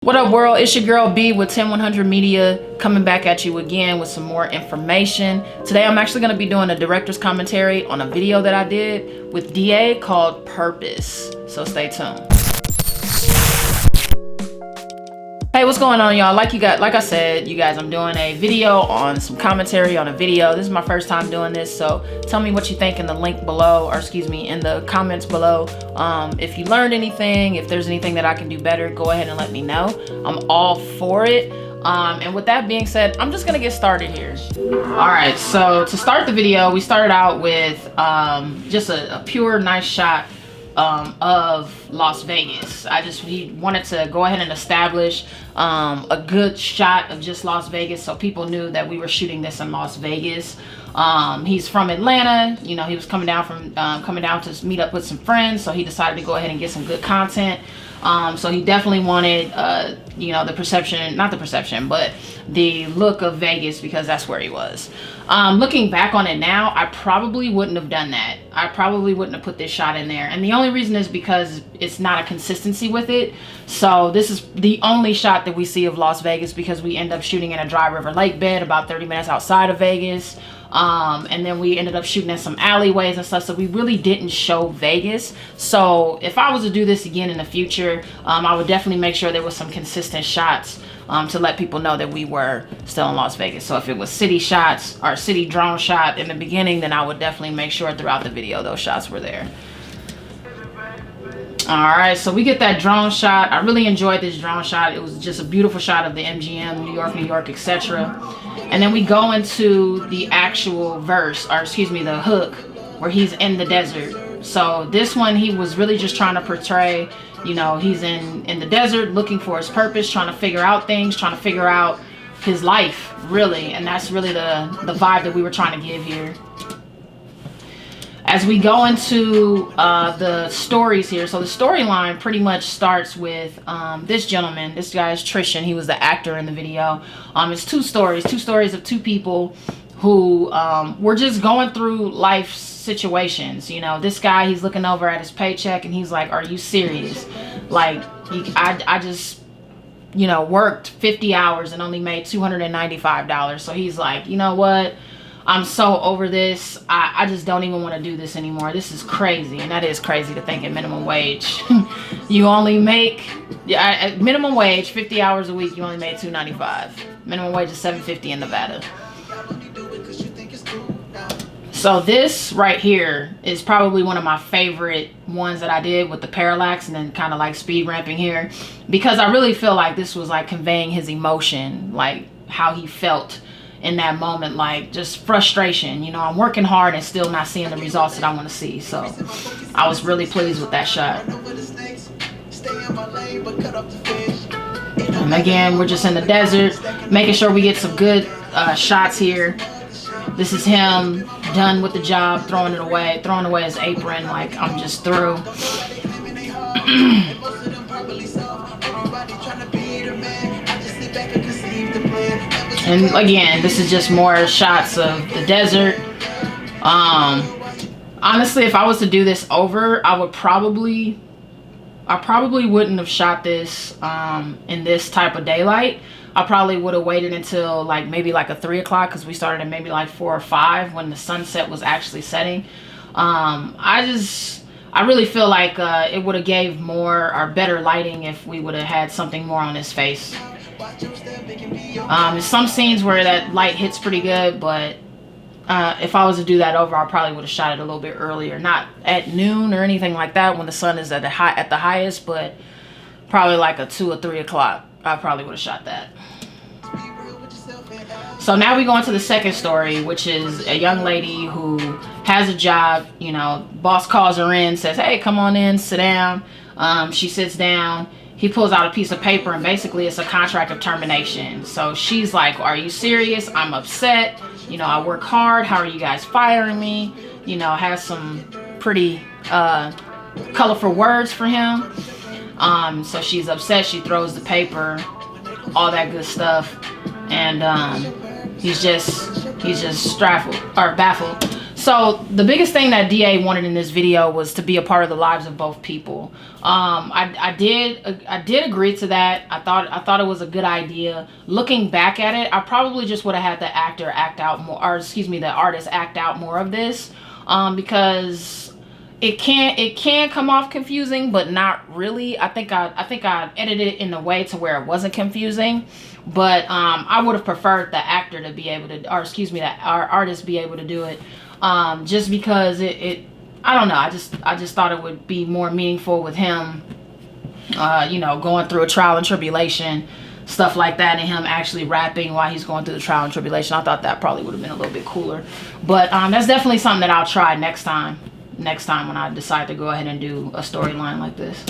What up, world? It's your girl B with 10100 Media, coming back at you again with some more information. Today I'm actually going to be doing a director's commentary on a video that I did with DA called Purpose, so stay tuned. Hey, what's going on, y'all? Like I said, you guys, I'm doing a video on some commentary on a video. This is my first time doing this, so tell me what you think in the link below, or excuse me, in the comments below. If you learned anything, if there's anything that I can do better, go ahead and let me know. I'm all for it. And with that being said, I'm just gonna get started here. All right, so to start the video, we started out with just a pure nice shot of Las Vegas. We wanted to go ahead and establish a good shot of just Las Vegas, so people knew that we were shooting this in Las Vegas. He's from Atlanta. You know, he was coming down to meet up with some friends, so he decided to go ahead and get some good content. So he definitely wanted, you know, not the perception, but the look of Vegas, because that's where he was. Looking back on it now, I probably wouldn't have done that. I probably wouldn't have put this shot in there. And the only reason is because it's not a consistency with it. So this is the only shot that we see of Las Vegas, because we end up shooting in a dry river lake bed about 30 minutes outside of Vegas. And then we ended up shooting in some alleyways and stuff, so we really didn't show Vegas. So if I was to do this again in the future, I would definitely make sure there was some consistent shots to let people know that we were still in Las Vegas. So if it was city shots or city drone shot in the beginning, then I would definitely make sure throughout the video those shots were there. All right, so we get that drone shot. I really enjoyed this drone shot. It was just a beautiful shot of the MGM, New York, etc. And then we go into the actual verse, or excuse me, the hook, where he's in the desert. So this one, he was really just trying to portray, you know, he's in the desert looking for his purpose, trying to figure out things, trying to figure out his life, really. And that's really the vibe that we were trying to give here. As we go into the stories here, so the storyline pretty much starts with this gentleman. This guy is Trishan. He was the actor in the video. It's two stories of two people who were just going through life situations. You know, this guy, he's looking over at his paycheck and he's like, "Are you serious? Like, I just, you know, worked 50 hours and only made $295. So he's like, you know what? I'm so over this. I just don't even want to do this anymore. This is crazy." And that is crazy to think at minimum wage. You only make, at minimum wage, 50 hours a week, you only made $295. Minimum wage is $750 in Nevada. So this right here is probably one of my favorite ones that I did with the parallax and then kind of like speed ramping here, because I really feel like this was like conveying his emotion, like how he felt in that moment, like just frustration. You know, I'm working hard and still not seeing the results that I want to see. So I was really pleased with that shot. And again, we're just in the desert, making sure we get some good shots here. This is him done with the job, throwing away his apron, like, I'm just through. And again, this is just more shots of the desert. Honestly, if I was to do this over, I probably wouldn't have shot this in this type of daylight. I probably would have waited until like maybe like a 3 o'clock, because we started at maybe like 4 or 5 when the sunset was actually setting. I really feel like it would have gave more or better lighting if we would have had something more on his face. There's some scenes where that light hits pretty good, but if I was to do that over, I probably would have shot it a little bit earlier. Not at noon or anything like that when the sun is at the highest, but probably like a 2 or 3 o'clock. I probably would have shot that. So now we go into the second story, which is a young lady who has a job. You know, boss calls her in, says, "Hey, come on in, sit down." She sits down. He pulls out a piece of paper, and basically it's a contract of termination. So she's like, "Are you serious? I'm upset. You know, I work hard. How are you guys firing me?" You know, has some pretty colorful words for him. So she's upset. She throws the paper, all that good stuff, and he's just baffled. So the biggest thing that DA wanted in this video was to be a part of the lives of both people. I did agree to that. I thought it was a good idea. Looking back at it, I probably just would have had the actor act out more, or excuse me, the artist act out more of this, because it can come off confusing, but not really. I think I edited it in a way to where it wasn't confusing, but I would have preferred the actor to be able to, or excuse me, that our artist be able to do it. Just because I don't know, I just thought it would be more meaningful with him, you know, going through a trial and tribulation, stuff like that, and him actually rapping while he's going through the trial and tribulation. I thought that probably would have been a little bit cooler, but that's definitely something that I'll try next time when I decide to go ahead and do a storyline like this.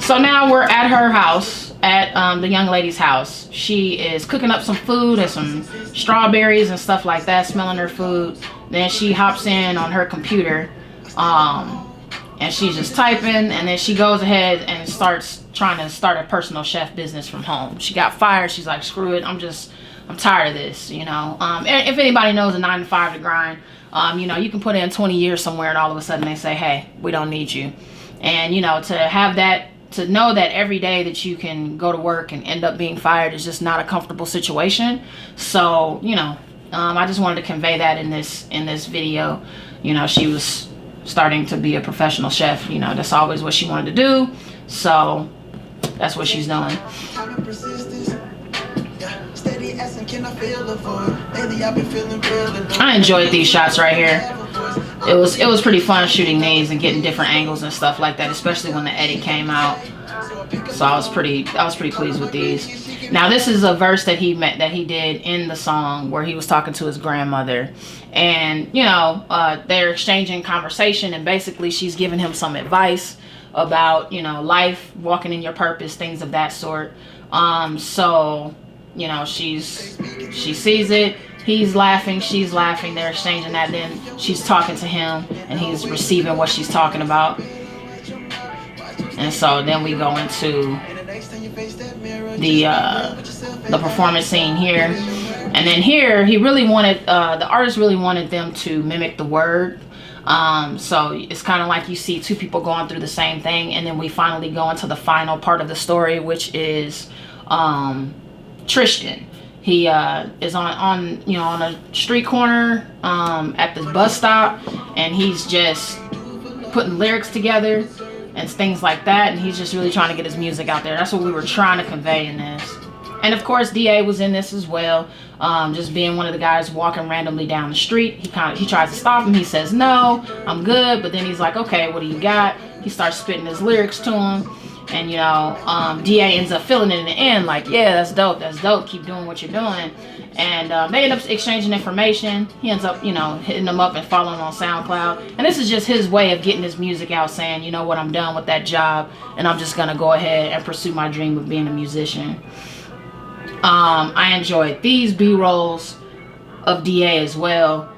So now we're at her house, at the young lady's house. She is cooking up some food and some strawberries and stuff like that, smelling her food. Then she hops in on her computer, and she's just typing, and then she goes ahead and starts trying to start a personal chef business from home. She got fired. She's like, screw it, I'm tired of this, you know. If anybody knows a 9 to 5 to grind, you know, you can put in 20 years somewhere and all of a sudden they say, hey, we don't need you. And, you know, to have that, to know that every day that you can go to work and end up being fired is just not a comfortable situation. So, you know, I just wanted to convey that in this video. You know, she was starting to be a professional chef. You know, that's always what she wanted to do. So that's what she's doing. I enjoyed these shots right here. It was pretty fun shooting these and getting different angles and stuff like that, especially when the edit came out. So I was pretty pleased with these. Now this is a verse that he did in the song where he was talking to his grandmother, and you know, they're exchanging conversation, and basically she's giving him some advice about, you know, life, walking in your purpose, things of that sort. So you know, she sees it, he's laughing, she's laughing, they're exchanging that, then she's talking to him and he's receiving what she's talking about. And so then we go into the performance scene here, and then here he really wanted, the artist really wanted them to mimic the word. So it's kind of like you see two people going through the same thing, and then we finally go into the final part of the story, which is Tristan. He is on you know, on a street corner at the bus stop, and he's just putting lyrics together and things like that, and he's just really trying to get his music out there. That's what we were trying to convey in this. And of course DA was in this as well, just being one of the guys walking randomly down the street. He tries to stop him. He says, no, I'm good. But then he's like, okay, what do you got? He starts spitting his lyrics to him. And, you know, DA ends up feeling it in the end, like, yeah, that's dope, keep doing what you're doing. And they end up exchanging information. He ends up, you know, hitting them up and following on SoundCloud. And this is just his way of getting his music out, saying, you know what, I'm done with that job, and I'm just going to go ahead and pursue my dream of being a musician. I enjoyed these B-rolls of DA as well.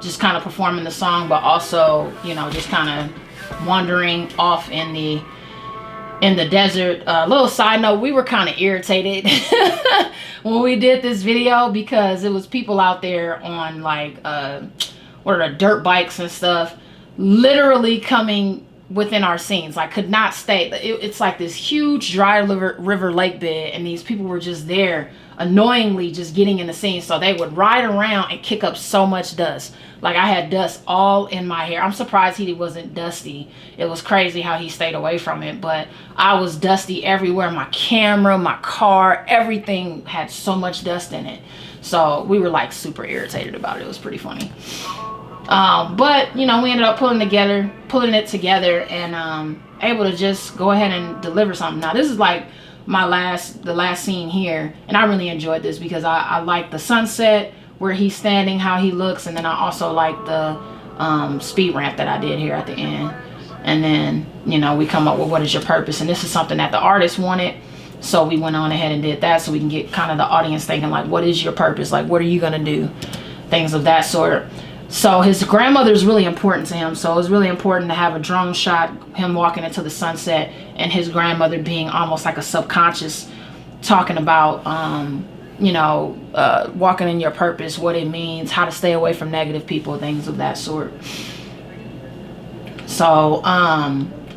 Just kind of performing the song, but also, you know, just kind of wandering off in the desert. Little side note, we were kind of irritated when we did this video because it was people out there on like what are the dirt bikes and stuff, literally coming within our scenes. Like, could not stay. It's like this huge dry river lake bed, and these people were just there annoyingly just getting in the scene. So they would ride around and kick up so much dust. Like, I had dust all in my hair. I'm surprised he wasn't dusty. It was crazy how he stayed away from it, but I was dusty everywhere. My camera, my car, everything had so much dust in it. So we were like super irritated about it. It was pretty funny. But you know, we ended up pulling it together and able to just go ahead and deliver something. Now this is like the last scene here, and I really enjoyed this because I like the sunset where he's standing, how he looks, and then I also like the speed ramp that I did here at the end. And then, you know, we come up with what is your purpose, and this is something that the artist wanted, so we went on ahead and did that so we can get kind of the audience thinking like, what is your purpose, like what are you gonna do, things of that sort. So his grandmother is really important to him, so it was really important to have a drone shot, him walking into the sunset, and his grandmother being almost like a subconscious, talking about you know, walking in your purpose, what it means, how to stay away from negative people, things of that sort. So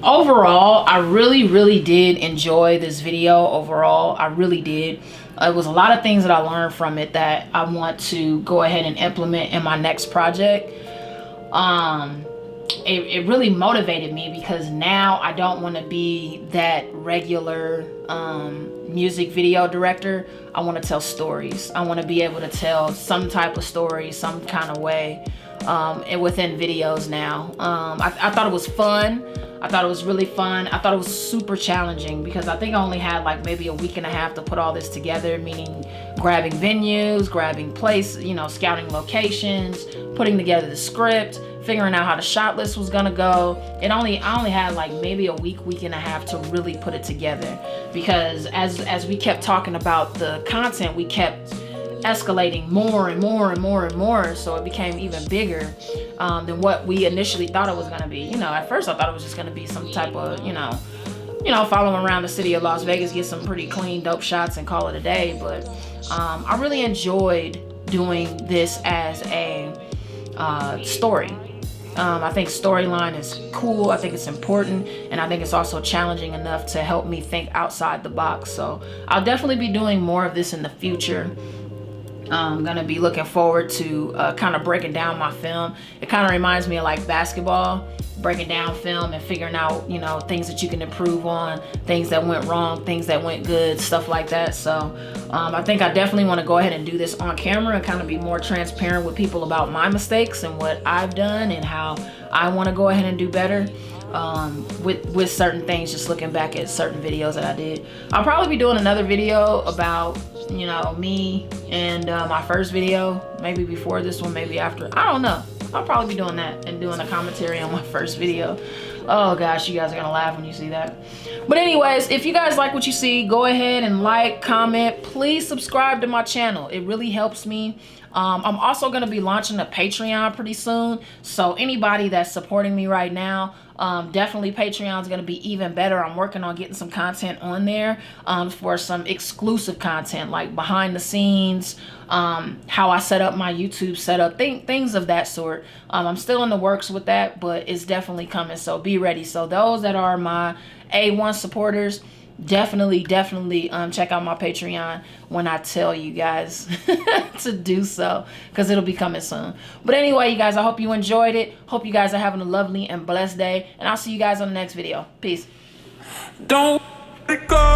overall, I really did enjoy this video. Overall, I really did. It was a lot of things that I learned from it that I want to go ahead and implement in my next project. It really motivated me, because now I don't want to be that regular music video director. I want to tell stories. I want to be able to tell some type of story, some kind of way, and within videos now. I thought it was fun. I thought it was really fun. I thought it was super challenging, because I think I only had like maybe a week and a half to put all this together, meaning grabbing venues, grabbing places, you know, scouting locations, putting together the script, figuring out how the shot list was gonna go. I only had like maybe a week and a half to really put it together, because as we kept talking about the content, we kept escalating more and more, so it became even bigger than what we initially thought it was going to be. You know, at first I thought it was just going to be some type of, you know, following around the city of Las Vegas, get some pretty clean dope shots and call it a day. But I really enjoyed doing this as a story. I think storyline is cool. I think it's important, and I think it's also challenging enough to help me think outside the box. So I'll definitely be doing more of this in the future. I'm gonna be looking forward to kind of breaking down my film. It kind of reminds me of like basketball, breaking down film and figuring out, you know, things that you can improve on, things that went wrong, things that went good, stuff like that. So I think I definitely want to go ahead and do this on camera and kind of be more transparent with people about my mistakes and what I've done and how I want to go ahead and do better with certain things, just looking back at certain videos that I did. I'll probably be doing another video about, you know, me and my first video, maybe before this one, maybe after, I don't know. I'll probably be doing that and doing a commentary on my first video. Oh gosh, you guys are gonna laugh when you see that. But anyways, if you guys like what you see, go ahead and like, comment, please subscribe to my channel. It really helps me. I'm also gonna be launching a Patreon pretty soon. So anybody that's supporting me right now, definitely Patreon is gonna be even better. I'm working on getting some content on there for some exclusive content, like behind the scenes, how I set up my YouTube setup, things of that sort. I'm still in the works with that, but it's definitely coming, so be ready. So those that are my A1 supporters, definitely check out my Patreon when I tell you guys to do so, because it'll be coming soon. But anyway, you guys, I hope you enjoyed it. Hope you guys are having a lovely and blessed day, and I'll see you guys on the next video. Peace. Don't let it go.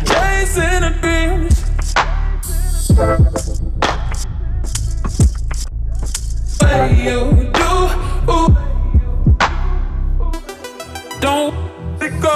Chasing a dream. What you do? Don't let it go.